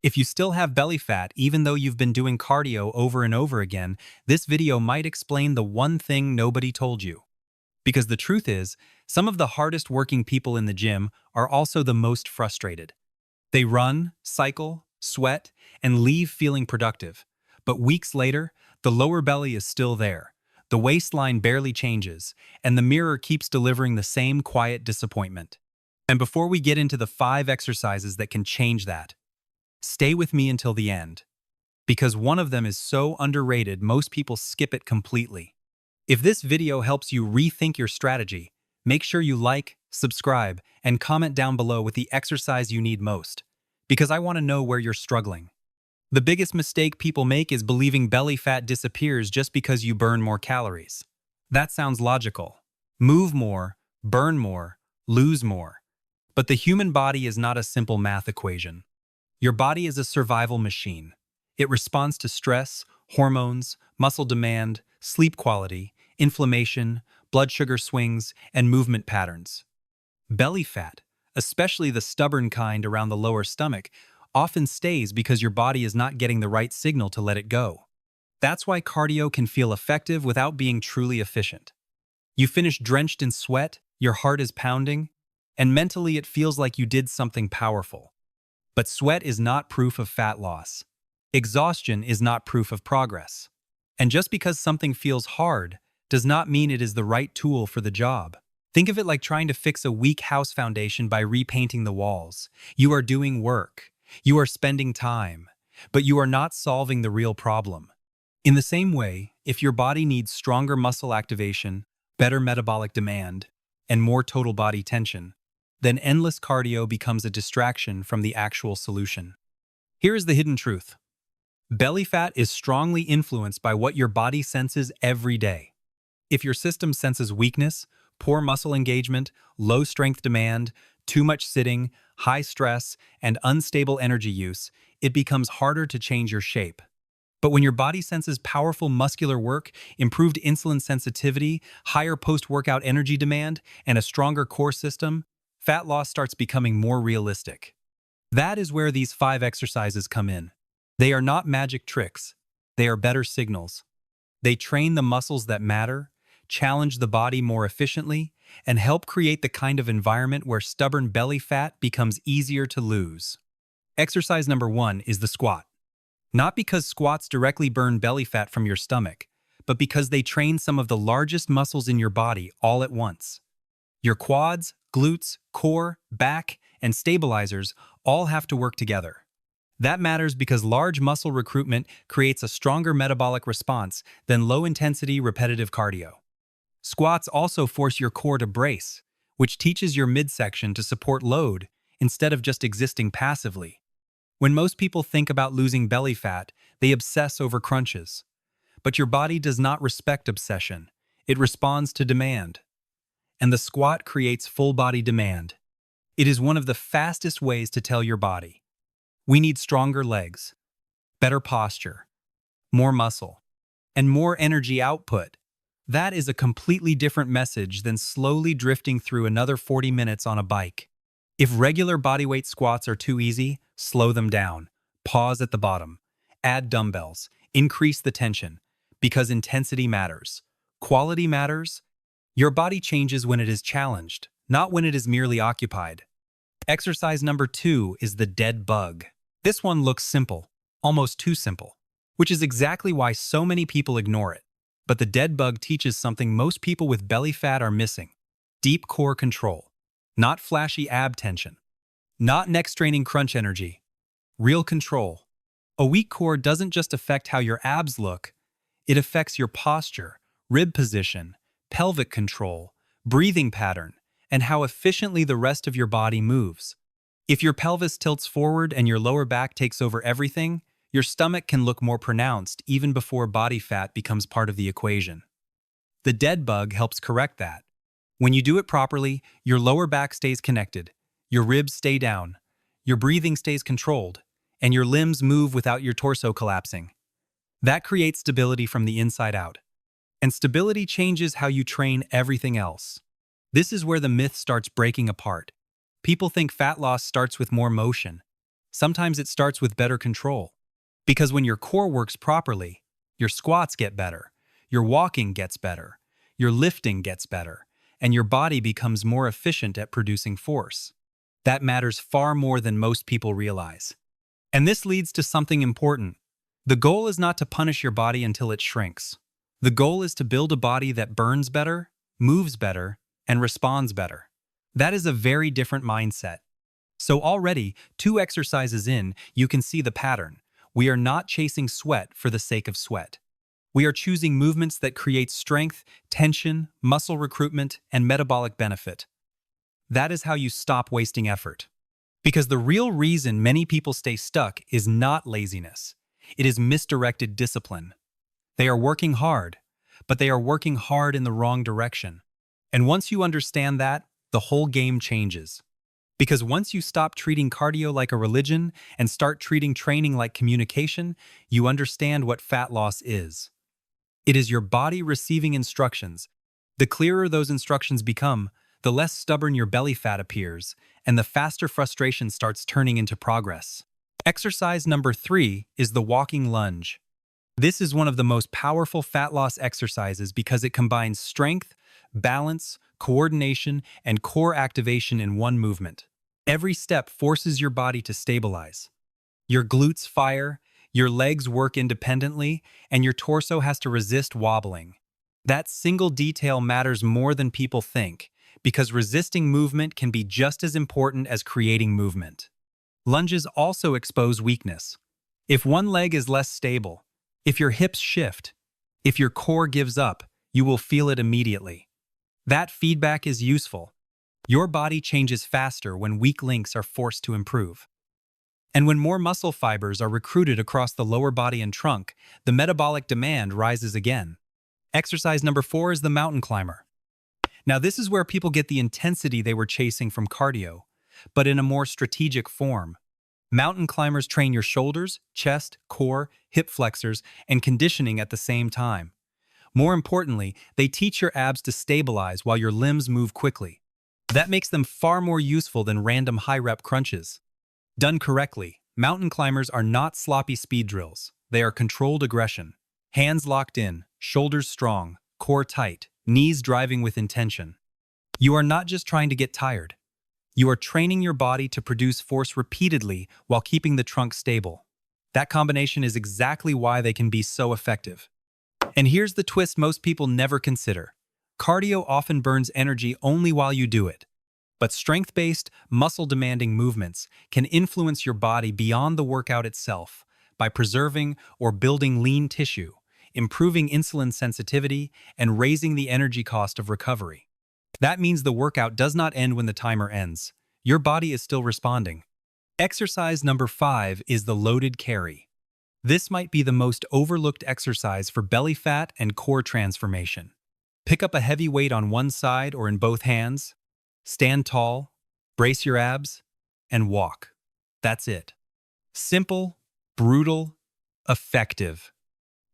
If you still have belly fat, even though you've been doing cardio over and over again, this video might explain the one thing nobody told you. Because the truth is, some of the hardest working people in the gym are also the most frustrated. They run, cycle, sweat, and leave feeling productive. But weeks later, the lower belly is still there. The waistline barely changes, and the mirror keeps delivering the same quiet disappointment. And before we get into the 5 exercises that can change that, stay with me until the end. Because one of them is so underrated, most people skip it completely. If this video helps you rethink your strategy, make sure you like, subscribe, and comment down below with the exercise you need most, because I want to know where you're struggling. The biggest mistake people make is believing belly fat disappears just because you burn more calories. That sounds logical. Move more, burn more, lose more. But the human body is not a simple math equation. Your body is a survival machine. It responds to stress, hormones, muscle demand, sleep quality, inflammation, blood sugar swings, and movement patterns. Belly fat, especially the stubborn kind around the lower stomach, often stays because your body is not getting the right signal to let it go. That's why cardio can feel effective without being truly efficient. You finish drenched in sweat, your heart is pounding, and mentally it feels like you did something powerful. But sweat is not proof of fat loss. Exhaustion is not proof of progress. And just because something feels hard does not mean it is the right tool for the job. Think of it like trying to fix a weak house foundation by repainting the walls. You are doing work. You are spending time, but you are not solving the real problem. In the same way, if your body needs stronger muscle activation, better metabolic demand, and more total body tension, then endless cardio becomes a distraction from the actual solution. Here is the hidden truth. Belly fat is strongly influenced by what your body senses every day. If your system senses weakness, poor muscle engagement, low strength demand, too much sitting, high stress, and unstable energy use, it becomes harder to change your shape. But when your body senses powerful muscular work, improved insulin sensitivity, higher post-workout energy demand, and a stronger core system, fat loss starts becoming more realistic. That is where these 5 exercises come in. They are not magic tricks. They are better signals. They train the muscles that matter, challenge the body more efficiently, and help create the kind of environment where stubborn belly fat becomes easier to lose. Exercise number 1 is the squat. Not because squats directly burn belly fat from your stomach, but because they train some of the largest muscles in your body all at once. Your quads, glutes, core, back, and stabilizers all have to work together. That matters because large muscle recruitment creates a stronger metabolic response than low-intensity repetitive cardio. Squats also force your core to brace, which teaches your midsection to support load instead of just existing passively. When most people think about losing belly fat, they obsess over crunches. But your body does not respect obsession. It responds to demand. And the squat creates full-body demand. It is one of the fastest ways to tell your body, we need stronger legs, better posture, more muscle, and more energy output. That is a completely different message than slowly drifting through another 40 minutes on a bike. If regular bodyweight squats are too easy, slow them down. Pause at the bottom. Add dumbbells. Increase the tension. Because intensity matters. Quality matters. Your body changes when it is challenged, not when it is merely occupied. Exercise number 2 is the dead bug. This one looks simple, almost too simple, which is exactly why so many people ignore it. But the dead bug teaches something most people with belly fat are missing. Deep core control. Not flashy ab tension. Not neck-straining crunch energy. Real control. A weak core doesn't just affect how your abs look. It affects your posture, rib position, pelvic control, breathing pattern, and how efficiently the rest of your body moves. If your pelvis tilts forward and your lower back takes over everything, your stomach can look more pronounced even before body fat becomes part of the equation. The dead bug helps correct that. When you do it properly, your lower back stays connected, your ribs stay down, your breathing stays controlled, and your limbs move without your torso collapsing. That creates stability from the inside out. And stability changes how you train everything else. This is where the myth starts breaking apart. People think fat loss starts with more motion. Sometimes it starts with better control. Because when your core works properly, your squats get better, your walking gets better, your lifting gets better, and your body becomes more efficient at producing force. That matters far more than most people realize. And this leads to something important. The goal is not to punish your body until it shrinks. The goal is to build a body that burns better, moves better, and responds better. That is a very different mindset. So already, 2 exercises in, you can see the pattern. We are not chasing sweat for the sake of sweat. We are choosing movements that create strength, tension, muscle recruitment, and metabolic benefit. That is how you stop wasting effort. Because the real reason many people stay stuck is not laziness. It is misdirected discipline. They are working hard, but they are working hard in the wrong direction. And once you understand that, the whole game changes. Because once you stop treating cardio like a religion and start treating training like communication, you understand what fat loss is. It is your body receiving instructions. The clearer those instructions become, the less stubborn your belly fat appears, and the faster frustration starts turning into progress. Exercise number 3 is the walking lunge. This is one of the most powerful fat loss exercises because it combines strength, balance, coordination, and core activation in one movement. Every step forces your body to stabilize. Your glutes fire, your legs work independently, and your torso has to resist wobbling. That single detail matters more than people think, because resisting movement can be just as important as creating movement. Lunges also expose weakness. If one leg is less stable, if your hips shift, if your core gives up, you will feel it immediately. That feedback is useful. Your body changes faster when weak links are forced to improve. And when more muscle fibers are recruited across the lower body and trunk, the metabolic demand rises again. Exercise number 4 is the mountain climber. Now this is where people get the intensity they were chasing from cardio, but in a more strategic form. Mountain climbers train your shoulders, chest, core, hip flexors, and conditioning at the same time. More importantly, they teach your abs to stabilize while your limbs move quickly. That makes them far more useful than random high-rep crunches. Done correctly, mountain climbers are not sloppy speed drills. They are controlled aggression. Hands locked in, shoulders strong, core tight, knees driving with intention. You are not just trying to get tired. You are training your body to produce force repeatedly while keeping the trunk stable. That combination is exactly why they can be so effective. And here's the twist most people never consider. Cardio often burns energy only while you do it. But strength-based, muscle-demanding movements can influence your body beyond the workout itself by preserving or building lean tissue, improving insulin sensitivity, and raising the energy cost of recovery. That means the workout does not end when the timer ends. Your body is still responding. Exercise number 5 is the loaded carry. This might be the most overlooked exercise for belly fat and core transformation. Pick up a heavy weight on one side or in both hands, stand tall, brace your abs, and walk. That's it. Simple, brutal, effective.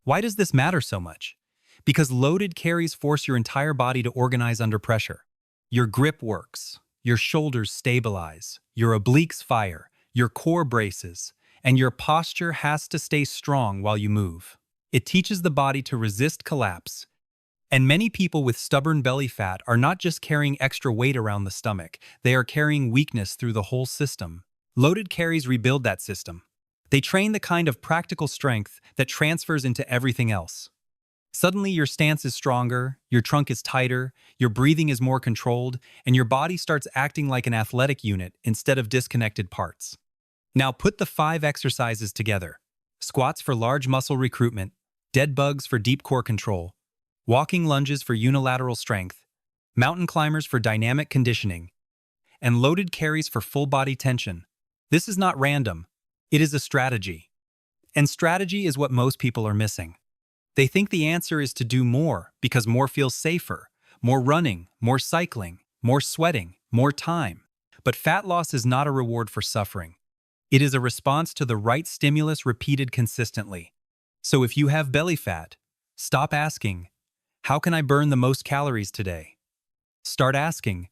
Why does this matter so much? Because loaded carries force your entire body to organize under pressure. Your grip works, your shoulders stabilize, your obliques fire, your core braces, and your posture has to stay strong while you move. It teaches the body to resist collapse. And many people with stubborn belly fat are not just carrying extra weight around the stomach, they are carrying weakness through the whole system. Loaded carries rebuild that system. They train the kind of practical strength that transfers into everything else. Suddenly your stance is stronger, your trunk is tighter, your breathing is more controlled, and your body starts acting like an athletic unit instead of disconnected parts. Now put the 5 exercises together. Squats for large muscle recruitment, dead bugs for deep core control, walking lunges for unilateral strength, mountain climbers for dynamic conditioning, and loaded carries for full body tension. This is not random. It is a strategy. And strategy is what most people are missing. They think the answer is to do more because more feels safer, more running, more cycling, more sweating, more time. But fat loss is not a reward for suffering. It is a response to the right stimulus repeated consistently. So if you have belly fat, stop asking, how can I burn the most calories today? Start asking,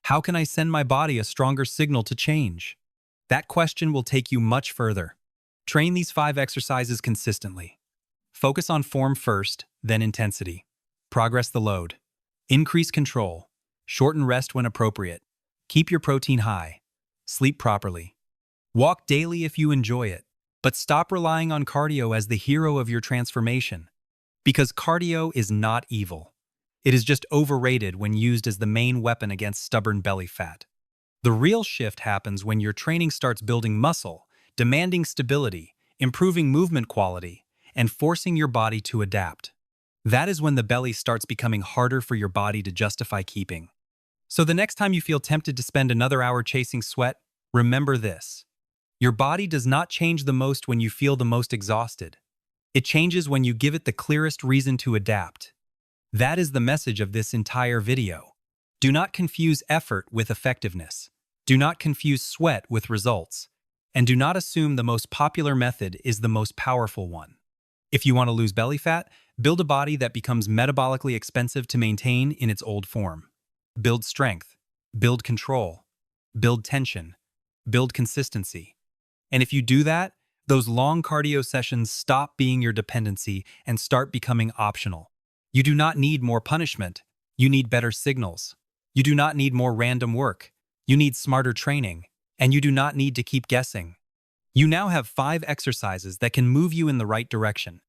how can I send my body a stronger signal to change? That question will take you much further. Train these 5 exercises consistently. Focus on form first, then intensity. Progress the load. Increase control. Shorten rest when appropriate. Keep your protein high. Sleep properly. Walk daily if you enjoy it, but stop relying on cardio as the hero of your transformation. Because cardio is not evil. It is just overrated when used as the main weapon against stubborn belly fat. The real shift happens when your training starts building muscle, demanding stability, improving movement quality, and forcing your body to adapt. That is when the belly starts becoming harder for your body to justify keeping. So the next time you feel tempted to spend another hour chasing sweat, remember this. Your body does not change the most when you feel the most exhausted. It changes when you give it the clearest reason to adapt. That is the message of this entire video. Do not confuse effort with effectiveness. Do not confuse sweat with results. And do not assume the most popular method is the most powerful one. If you want to lose belly fat, build a body that becomes metabolically expensive to maintain in its old form. Build strength, build control, build tension, build consistency. And if you do that, those long cardio sessions stop being your dependency and start becoming optional. You do not need more punishment. You need better signals. You do not need more random work. You need smarter training. And you do not need to keep guessing. You now have 5 exercises that can move you in the right direction.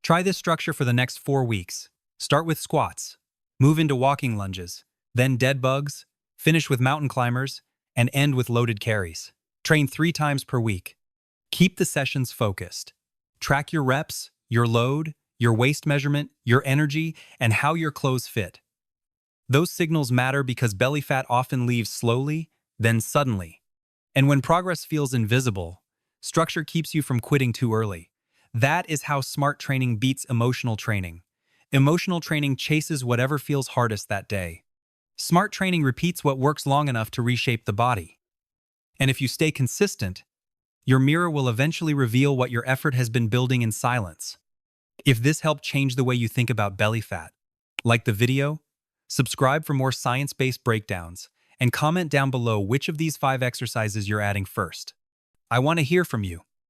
Try this structure for the next 4 weeks. Start with squats, move into walking lunges, then dead bugs, finish with mountain climbers, and end with loaded carries. Train 3 times per week. Keep the sessions focused. Track your reps, your load, your waist measurement, your energy, and how your clothes fit. Those signals matter because belly fat often leaves slowly, then suddenly. And when progress feels invisible, structure keeps you from quitting too early. That is how smart training beats emotional training. Emotional training chases whatever feels hardest that day. Smart training repeats what works long enough to reshape the body. And if you stay consistent, your mirror will eventually reveal what your effort has been building in silence. If this helped change the way you think about belly fat, like the video, subscribe for more science-based breakdowns, and comment down below which of these 5 exercises you're adding first. I want to hear from you.